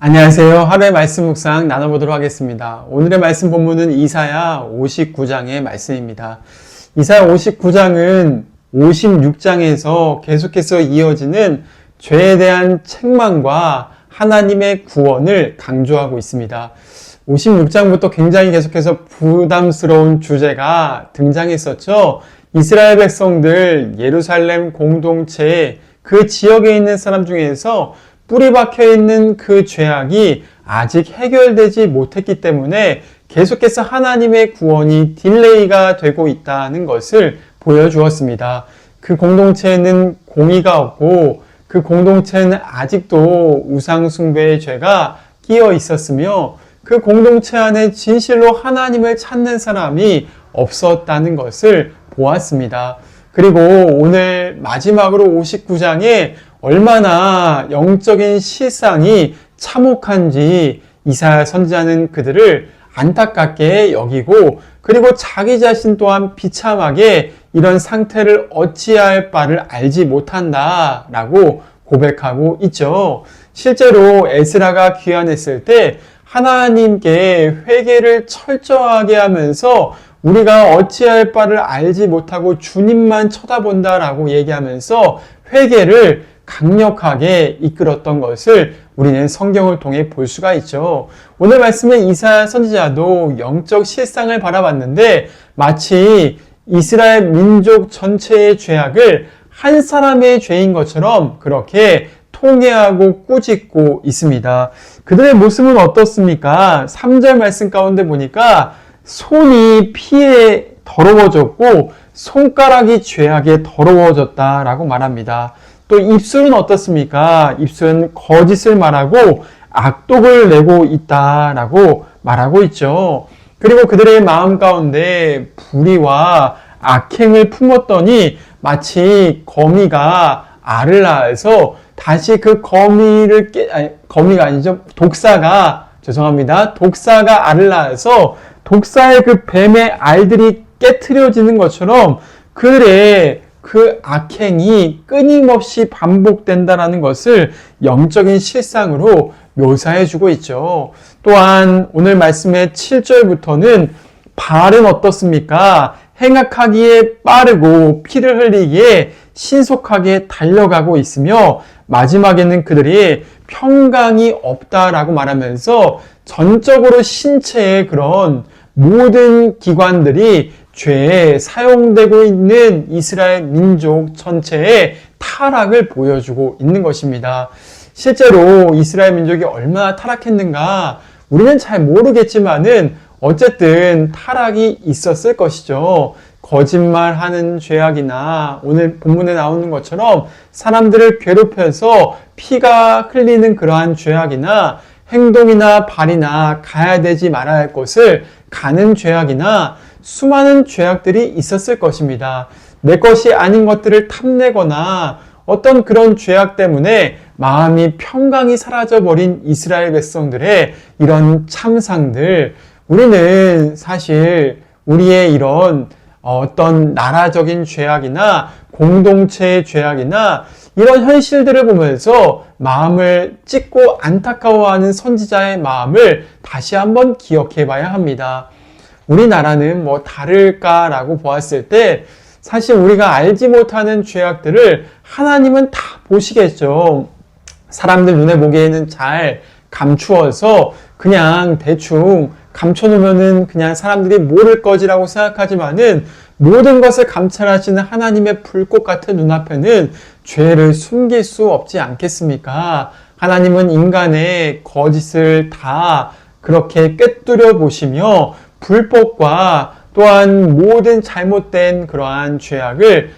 안녕하세요. 하루의 말씀 묵상 나눠보도록 하겠습니다. 오늘의 말씀 본문은 이사야 59장의 말씀입니다. 이사야 59장은 56장에서 계속해서 이어지는 죄에 대한 책망과 하나님의 구원을 강조하고 있습니다. 56장부터 굉장히 계속해서 부담스러운 주제가 등장했었죠. 이스라엘 백성들 예루살렘 공동체 그 지역에 있는 사람 중에서 뿌리 박혀 있는 그 죄악이 아직 해결되지 못했기 때문에 계속해서 하나님의 구원이 딜레이가 되고 있다는 것을 보여주었습니다. 그 공동체에는 공의가 없고 그 공동체는 아직도 우상숭배의 죄가 끼어 있었으며 그 공동체 안에 진실로 하나님을 찾는 사람이 없었다는 것을 보았습니다. 그리고 오늘 마지막으로 59장에 얼마나 영적인 실상이 참혹한지 이사야 선지자는 그들을 안타깝게 여기고 그리고 자기 자신 또한 비참하게 이런 상태를 어찌할 바를 알지 못한다라고 고백하고 있죠. 실제로 에스라가 귀환했을 때 하나님께 회개를 철저하게 하면서 우리가 어찌할 바를 알지 못하고 주님만 쳐다본다라고 얘기하면서 회개를 강력하게 이끌었던 것을 우리는 성경을 통해 볼 수가 있죠. 오늘 말씀에 이사야 선지자도 영적 실상을 바라봤는데 마치 이스라엘 민족 전체의 죄악을 한 사람의 죄인 것처럼 그렇게 통회하고 꾸짖고 있습니다. 그들의 모습은 어떻습니까? 3절 말씀 가운데 보니까 손이 피에 더러워졌고 손가락이 죄악에 더러워졌다라고 말합니다. 또 입술은 어떻습니까? 입술은 거짓을 말하고 악독을 내고 있다라고 말하고 있죠. 그리고 그들의 마음 가운데 불의와 악행을 품었더니 마치 거미가 알을 낳아서 다시 그 거미가 아니죠. 독사가 알을 낳아서 독사의 그 뱀의 알들이 깨트려지는 것처럼 그들의 그 악행이 끊임없이 반복된다는 것을 영적인 실상으로 묘사해주고 있죠. 또한 오늘 말씀의 7절부터는 바알은 어떻습니까? 행악하기에 빠르고 피를 흘리기에 신속하게 달려가고 있으며 마지막에는 그들이 평강이 없다라고 말하면서 전적으로 신체의 그런 모든 기관들이 죄에 사용되고 있는 이스라엘 민족 전체의 타락을 보여주고 있는 것입니다. 실제로 이스라엘 민족이 얼마나 타락했는가 우리는 잘 모르겠지만은 어쨌든 타락이 있었을 것이죠. 거짓말하는 죄악이나 오늘 본문에 나오는 것처럼 사람들을 괴롭혀서 피가 흘리는 그러한 죄악이나 행동이나 발이나 가야 되지 말아야 할 곳을 가는 죄악이나 수많은 죄악들이 있었을 것입니다. 내 것이 아닌 것들을 탐내거나 어떤 그런 죄악 때문에 마음이 평강이 사라져버린 이스라엘 백성들의 이런 참상들, 우리는 사실 우리의 이런 어떤 나라적인 죄악이나 공동체의 죄악이나 이런 현실들을 보면서 마음을 찢고 안타까워하는 선지자의 마음을 다시 한번 기억해 봐야 합니다. 우리나라는 뭐 다를까라고 보았을 때 사실 우리가 알지 못하는 죄악들을 하나님은 다 보시겠죠. 사람들 눈에 보기에는 잘 감추어서 그냥 대충 감춰놓으면은 그냥 사람들이 모를 거지라고 생각하지만은 모든 것을 감찰하시는 하나님의 불꽃 같은 눈앞에는 죄를 숨길 수 없지 않겠습니까? 하나님은 인간의 거짓을 다 그렇게 꿰뚫어 보시며 불법과 또한 모든 잘못된 그러한 죄악을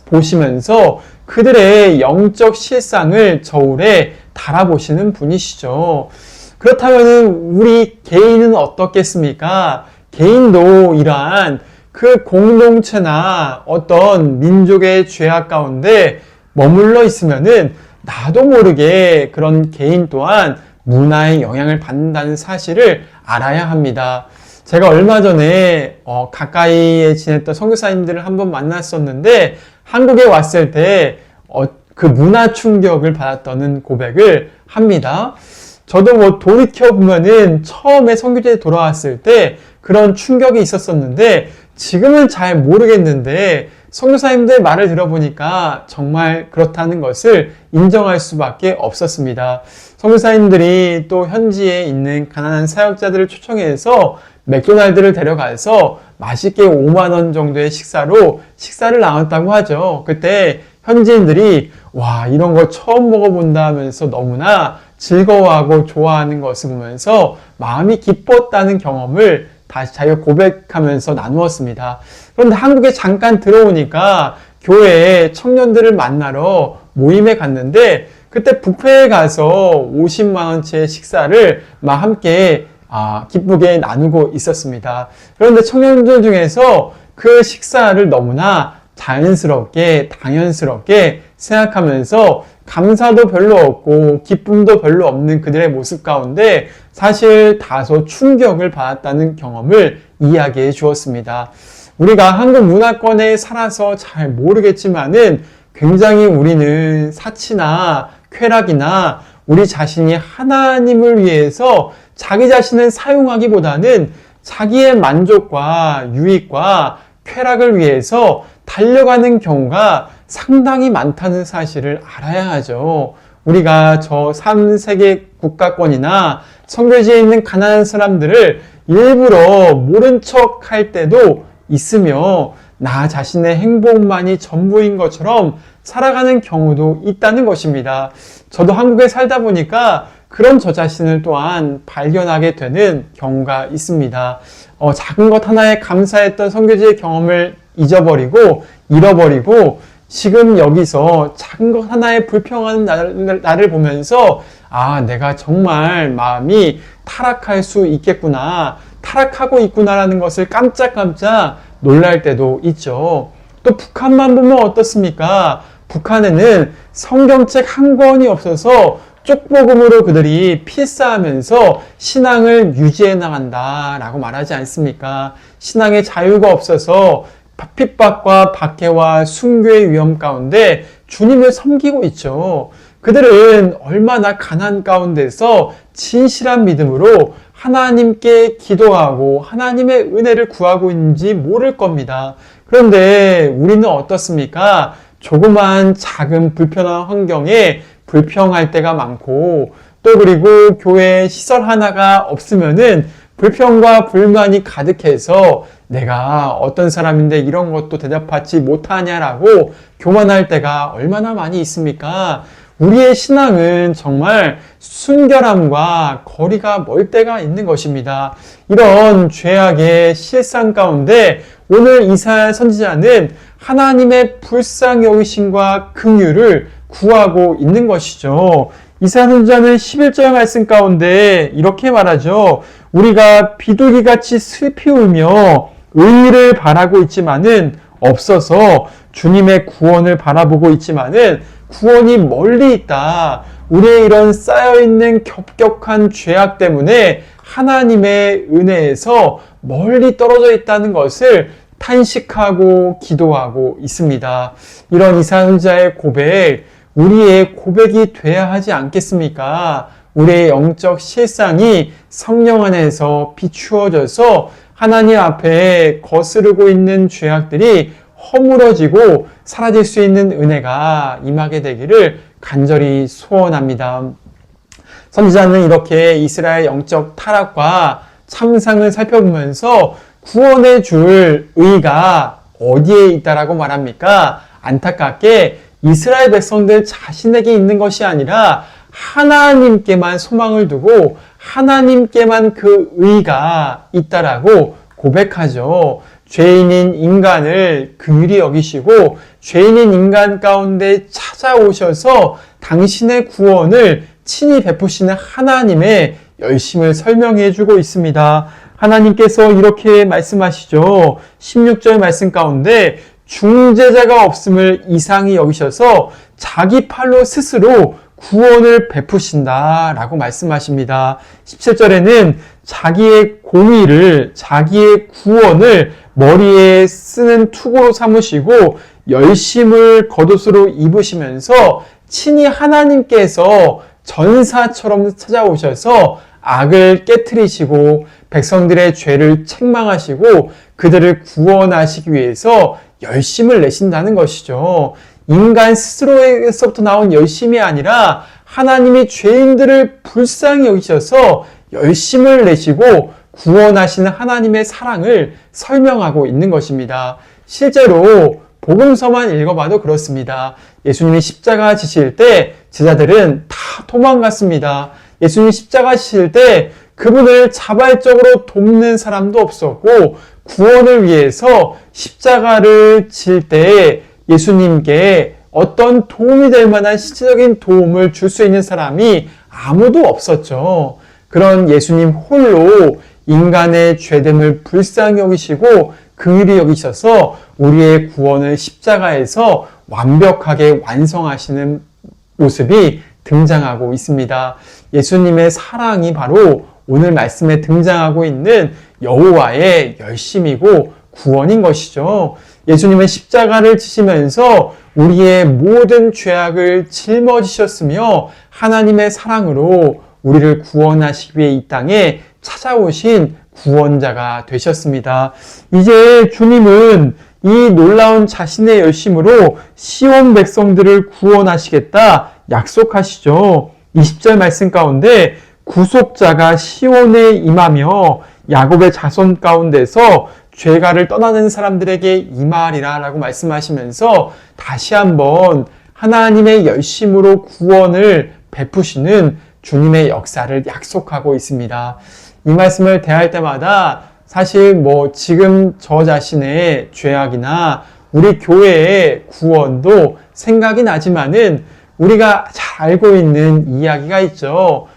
보시면서 그들의 영적 실상을 저울에 달아보시는 분이시죠. 그렇다면 우리 개인은 어떻겠습니까? 개인도 이러한 그 공동체나 어떤 민족의 죄악 가운데 머물러 있으면은 나도 모르게 그런 개인 또한 문화의 영향을 받는다는 사실을 알아야 합니다. 제가 얼마 전에 가까이에 지냈던 선교사님들을 한번 만났었는데 한국에 왔을 때 그 문화 충격을 받았다는 고백을 합니다. 저도 뭐 돌이켜보면은 처음에 선교지에 돌아왔을 때 그런 충격이 있었었는데 지금은 잘 모르겠는데 선교사님들 말을 들어보니까 정말 그렇다는 것을 인정할 수밖에 없었습니다. 선교사님들이 또 현지에 있는 가난한 사역자들을 초청해서 맥도날드를 데려가서 맛있게 5만 원 정도의 식사를 나눴다고 하죠. 그때 현지인들이 와, 이런 거 처음 먹어본다 하면서 너무나 즐거워하고 좋아하는 것을 보면서 마음이 기뻤다는 경험을 다시 자기가 고백하면서 나누었습니다. 그런데 한국에 잠깐 들어오니까 교회에 청년들을 만나러 모임에 갔는데 그때 뷔페에 가서 50만 원치의 식사를 막 함께 기쁘게 나누고 있었습니다. 그런데 청년들 중에서 그 식사를 너무나 자연스럽게 당연스럽게 생각하면서 감사도 별로 없고 기쁨도 별로 없는 그들의 모습 가운데 사실 다소 충격을 받았다는 경험을 이야기해 주었습니다. 우리가 한국 문화권에 살아서 잘 모르겠지만은 굉장히 우리는 사치나 쾌락이나 우리 자신이 하나님을 위해서 자기 자신을 사용하기보다는 자기의 만족과 유익과 쾌락을 위해서 달려가는 경우가 상당히 많다는 사실을 알아야 하죠. 우리가 저 3세계 국가권이나 선교지에 있는 가난한 사람들을 일부러 모른 척 할 때도 있으며 나 자신의 행복만이 전부인 것처럼 살아가는 경우도 있다는 것입니다. 저도 한국에 살다 보니까 그런 저 자신을 또한 발견하게 되는 경우가 있습니다. 작은 것 하나에 감사했던 선교지의 경험을 잃어버리고 지금 여기서 작은 것 하나에 불평하는 나를 보면서 내가 정말 마음이 타락할 수 있겠구나, 타락하고 있구나라는 것을 깜짝깜짝 놀랄 때도 있죠. 또 북한만 보면 어떻습니까? 북한에는 성경책 한 권이 없어서 쪽복음으로 그들이 필사하면서 신앙을 유지해 나간다라고 말하지 않습니까? 신앙의 자유가 없어서 핍박과 박해와 순교의 위험 가운데 주님을 섬기고 있죠. 그들은 얼마나 가난 가운데서 진실한 믿음으로 하나님께 기도하고 하나님의 은혜를 구하고 있는지 모를 겁니다. 그런데 우리는 어떻습니까? 조그만 작은 불편한 환경에 불평할 때가 많고 또 그리고 교회 시설 하나가 없으면은 불평과 불만이 가득해서 내가 어떤 사람인데 이런 것도 대답하지 못하냐라고 교만할 때가 얼마나 많이 있습니까? 우리의 신앙은 정말 순결함과 거리가 멀 때가 있는 것입니다. 이런 죄악의 실상 가운데 오늘 이사야 선지자는 하나님의 불쌍히 여기심과 긍휼을 구하고 있는 것이죠. 이사야 선지자는 11절 말씀 가운데 이렇게 말하죠. 우리가 비둘기같이 슬피 울며 의를 바라고 있지만은 없어서 주님의 구원을 바라보고 있지만은 구원이 멀리 있다. 우리의 이런 쌓여있는 겹겹한 죄악 때문에 하나님의 은혜에서 멀리 떨어져 있다는 것을 탄식하고 기도하고 있습니다. 이런 이사야 선지자의 고백, 우리의 고백이 돼야 하지 않겠습니까? 우리의 영적 실상이 성령 안에서 비추어져서 하나님 앞에 거스르고 있는 죄악들이 허물어지고 사라질 수 있는 은혜가 임하게 되기를 간절히 소원합니다. 선지자는 이렇게 이스라엘 영적 타락과 참상을 살펴보면서 구원해 줄 의가 어디에 있다라고 말합니까? 안타깝게 이스라엘 백성들 자신에게 있는 것이 아니라 하나님께만 소망을 두고 하나님께만 그 의가 있다라고 고백하죠. 죄인인 인간을 긍휼히 여기시고 죄인인 인간 가운데 찾아오셔서 당신의 구원을 친히 베푸시는 하나님의 열심을 설명해 주고 있습니다. 하나님께서 이렇게 말씀하시죠. 16절 말씀 가운데 중재자가 없음을 이상히 여기셔서 자기 팔로 스스로 구원을 베푸신다 라고 말씀하십니다. 17절에는 자기의 공의를, 자기의 구원을 머리에 쓰는 투구로 삼으시고 열심을 겉옷으로 입으시면서 친히 하나님께서 전사처럼 찾아오셔서 악을 깨트리시고 백성들의 죄를 책망하시고 그들을 구원하시기 위해서 열심을 내신다는 것이죠. 인간 스스로에서부터 나온 열심이 아니라 하나님이 죄인들을 불쌍히 여기셔서 열심을 내시고 구원하시는 하나님의 사랑을 설명하고 있는 것입니다. 실제로 복음서만 읽어봐도 그렇습니다. 예수님이 십자가 지실 때 제자들은 다 도망갔습니다. 예수님이 십자가 지실 때 그분을 자발적으로 돕는 사람도 없었고 구원을 위해서 십자가를 질 때 예수님께 어떤 도움이 될 만한 실질적인 도움을 줄 수 있는 사람이 아무도 없었죠. 그런 예수님 홀로 인간의 죄됨을 불쌍히 여기시고 긍휼히 여기셔서 우리의 구원을 십자가에서 완벽하게 완성하시는 모습이 등장하고 있습니다. 예수님의 사랑이 바로 오늘 말씀에 등장하고 있는 여호와의 열심이고 구원인 것이죠. 예수님은 십자가를 지시면서 우리의 모든 죄악을 짊어지셨으며 하나님의 사랑으로 우리를 구원하시기 위해 이 땅에 찾아오신 구원자가 되셨습니다. 이제 주님은 이 놀라운 자신의 열심으로 시온 백성들을 구원하시겠다 약속하시죠. 20절 말씀 가운데 구속자가 시온에 임하며 야곱의 자손 가운데서 죄가를 떠나는 사람들에게 임하리라 라고 말씀하시면서 다시 한번 하나님의 열심으로 구원을 베푸시는 주님의 역사를 약속하고 있습니다. 이 말씀을 대할 때마다 사실 지금 저 자신의 죄악이나 우리 교회의 구원도 생각이 나지만은 우리가 잘 알고 있는 이야기가 있죠.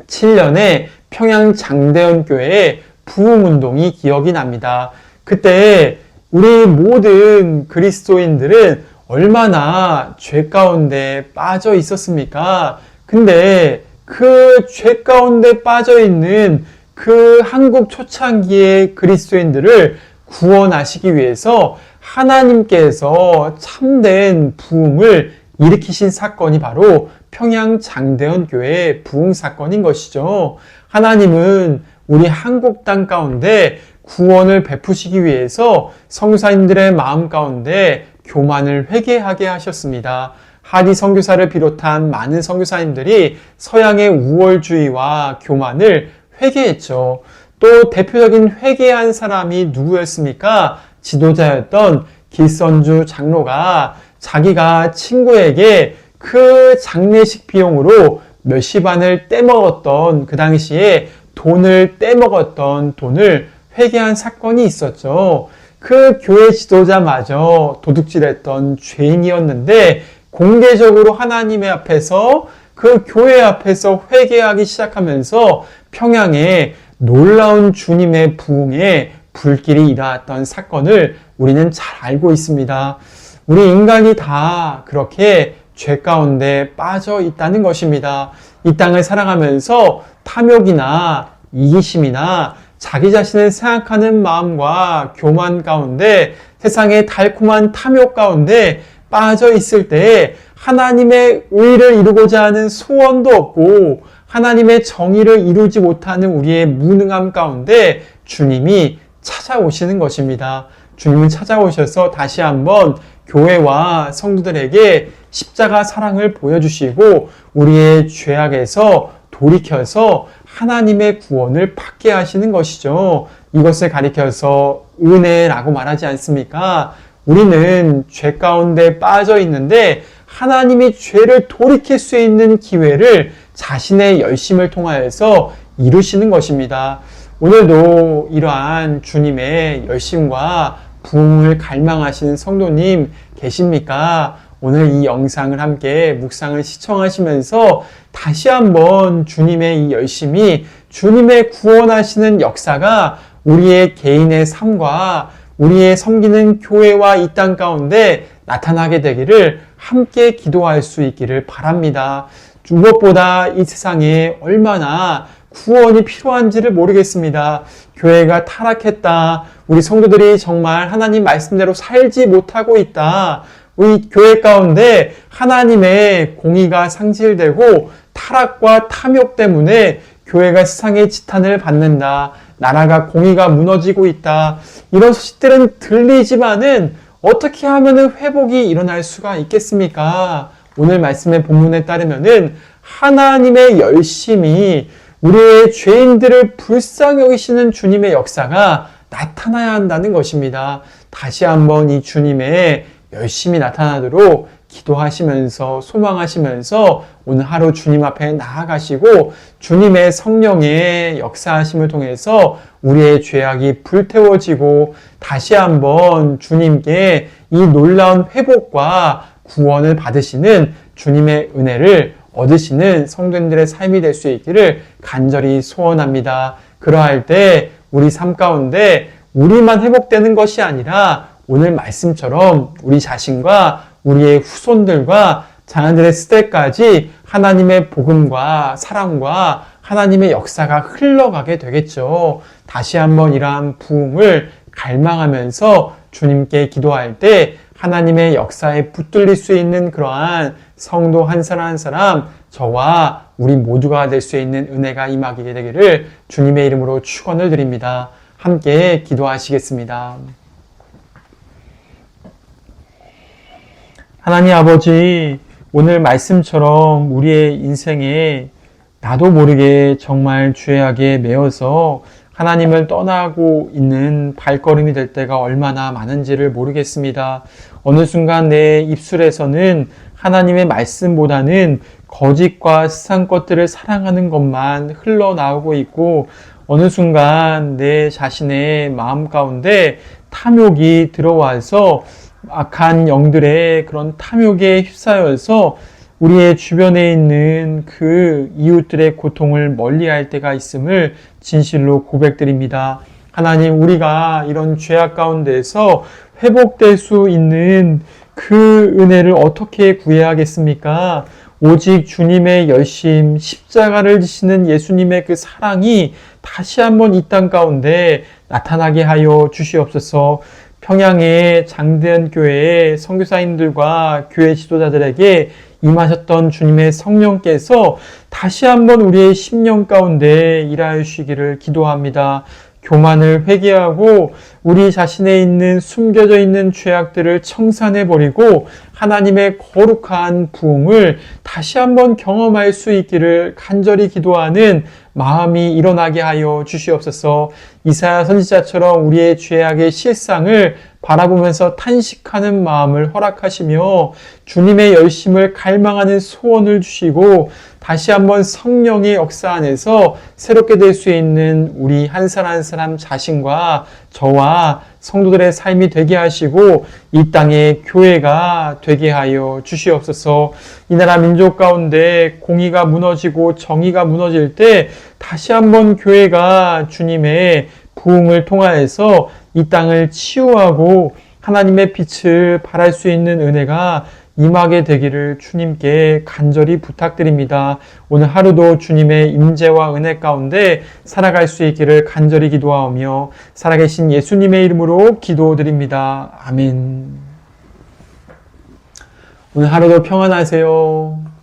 1907년에 평양 장대현 교회의 부흥운동이 기억이 납니다. 그때 우리 모든 그리스도인들은 얼마나 죄 가운데 빠져 있었습니까? 근데 그 죄 가운데 빠져 있는 그 한국 초창기의 그리스도인들을 구원하시기 위해서 하나님께서 참된 부흥을 일으키신 사건이 바로 평양 장대현 교회의 부흥 사건인 것이죠. 하나님은 우리 한국 땅 가운데 구원을 베푸시기 위해서 선교사님들의 마음 가운데 교만을 회개하게 하셨습니다. 하디 선교사를 비롯한 많은 선교사님들이 서양의 우월주의와 교만을 회개했죠. 또 대표적인 회개한 사람이 누구였습니까? 지도자였던 길선주 장로가 자기가 친구에게 그 장례식 비용으로 몇십 안을 떼먹었던 그 당시에 돈을 떼먹었던 돈을 회개한 사건이 있었죠. 그 교회 지도자마저 도둑질했던 죄인이었는데 공개적으로 하나님의 앞에서 그 교회 앞에서 회개하기 시작하면서 평양에 놀라운 주님의 부흥에 불길이 일어났던 사건을 우리는 잘 알고 있습니다. 우리 인간이 다 그렇게 죄 가운데 빠져 있다는 것입니다. 이 땅을 살아가면서 탐욕이나 이기심이나 자기 자신을 생각하는 마음과 교만 가운데 세상의 달콤한 탐욕 가운데 빠져 있을 때 하나님의 의를 이루고자 하는 소원도 없고 하나님의 정의를 이루지 못하는 우리의 무능함 가운데 주님이 찾아오시는 것입니다. 주님은 찾아오셔서 다시 한번 교회와 성도들에게 십자가 사랑을 보여주시고 우리의 죄악에서 돌이켜서 하나님의 구원을 받게 하시는 것이죠. 이것을 가리켜서 은혜라고 말하지 않습니까? 우리는 죄 가운데 빠져 있는데 하나님이 죄를 돌이킬 수 있는 기회를 자신의 열심을 통하여서 이루시는 것입니다. 오늘도 이러한 주님의 열심과 부흥을 갈망하시는 성도님 계십니까? 오늘 이 영상을 함께 묵상을 시청하시면서 다시 한번 주님의 이 열심이 주님의 구원하시는 역사가 우리의 개인의 삶과 우리의 섬기는 교회와 이 땅 가운데 나타나게 되기를 함께 기도할 수 있기를 바랍니다. 무엇보다 이 세상에 얼마나 구원이 필요한지를 모르겠습니다. 교회가 타락했다. 우리 성도들이 정말 하나님 말씀대로 살지 못하고 있다. 우리 교회 가운데 하나님의 공의가 상실되고 타락과 탐욕 때문에 교회가 세상의 지탄을 받는다. 나라가 공의가 무너지고 있다. 이런 소식들은 들리지만은 어떻게 하면은 회복이 일어날 수가 있겠습니까? 오늘 말씀의 본문에 따르면은 하나님의 열심이 우리의 죄인들을 불쌍히 여기시는 주님의 역사가 나타나야 한다는 것입니다. 다시 한번 이 주님의 열심히 나타나도록 기도하시면서 소망하시면서 오늘 하루 주님 앞에 나아가시고 주님의 성령의 역사하심을 통해서 우리의 죄악이 불태워지고 다시 한번 주님께 이 놀라운 회복과 구원을 받으시는 주님의 은혜를 얻으시는 성도님들의 삶이 될 수 있기를 간절히 소원합니다. 그러할 때 우리 삶 가운데 우리만 회복되는 것이 아니라 오늘 말씀처럼 우리 자신과 우리의 후손들과 자녀들의 세대까지 하나님의 복음과 사랑과 하나님의 역사가 흘러가게 되겠죠. 다시 한번 이러한 부흥을 갈망하면서 주님께 기도할 때 하나님의 역사에 붙들릴 수 있는 그러한 성도 한 사람 한 사람 저와 우리 모두가 될 수 있는 은혜가 임하게 되기를 주님의 이름으로 축원을 드립니다. 함께 기도하시겠습니다. 하나님 아버지, 오늘 말씀처럼 우리의 인생에 나도 모르게 정말 죄악에 매여서 하나님을 떠나고 있는 발걸음이 될 때가 얼마나 많은지를 모르겠습니다. 어느 순간 내 입술에서는 하나님의 말씀보다는 거짓과 세상 것들을 사랑하는 것만 흘러나오고 있고 어느 순간 내 자신의 마음 가운데 탐욕이 들어와서 악한 영들의 그런 탐욕에 휩싸여서 우리의 주변에 있는 그 이웃들의 고통을 멀리할 때가 있음을 진실로 고백드립니다. 하나님, 우리가 이런 죄악 가운데서 회복될 수 있는 그 은혜를 어떻게 구해야 하겠습니까? 오직 주님의 열심, 십자가를 지시는 예수님의 그 사랑이 다시 한번 이 땅 가운데 나타나게 하여 주시옵소서. 평양의 장대현 교회의 선교사님들과 교회 지도자들에게 임하셨던 주님의 성령께서 다시 한번 우리의 심령 가운데 일하여 주시기를 기도합니다. 교만을 회개하고 우리 자신에 있는 숨겨져 있는 죄악들을 청산해버리고 하나님의 거룩한 부흥을 다시 한번 경험할 수 있기를 간절히 기도하는 마음이 일어나게 하여 주시옵소서. 이사야 선지자처럼 우리의 죄악의 실상을 바라보면서 탄식하는 마음을 허락하시며 주님의 열심을 갈망하는 소원을 주시고 다시 한번 성령의 역사 안에서 새롭게 될 수 있는 우리 한 사람 한 사람 자신과 저와 성도들의 삶이 되게 하시고 이 땅의 교회가 되게 하여 주시옵소서. 이 나라 민족 가운데 공의가 무너지고 정의가 무너질 때 다시 한번 교회가 주님의 부흥을 통하여서 이 땅을 치유하고 하나님의 빛을 발할 수 있는 은혜가 임하게 되기를 주님께 간절히 부탁드립니다. 오늘 하루도 주님의 임재와 은혜 가운데 살아갈 수 있기를 간절히 기도하오며 살아계신 예수님의 이름으로 기도드립니다. 아멘. 오늘 하루도 평안하세요.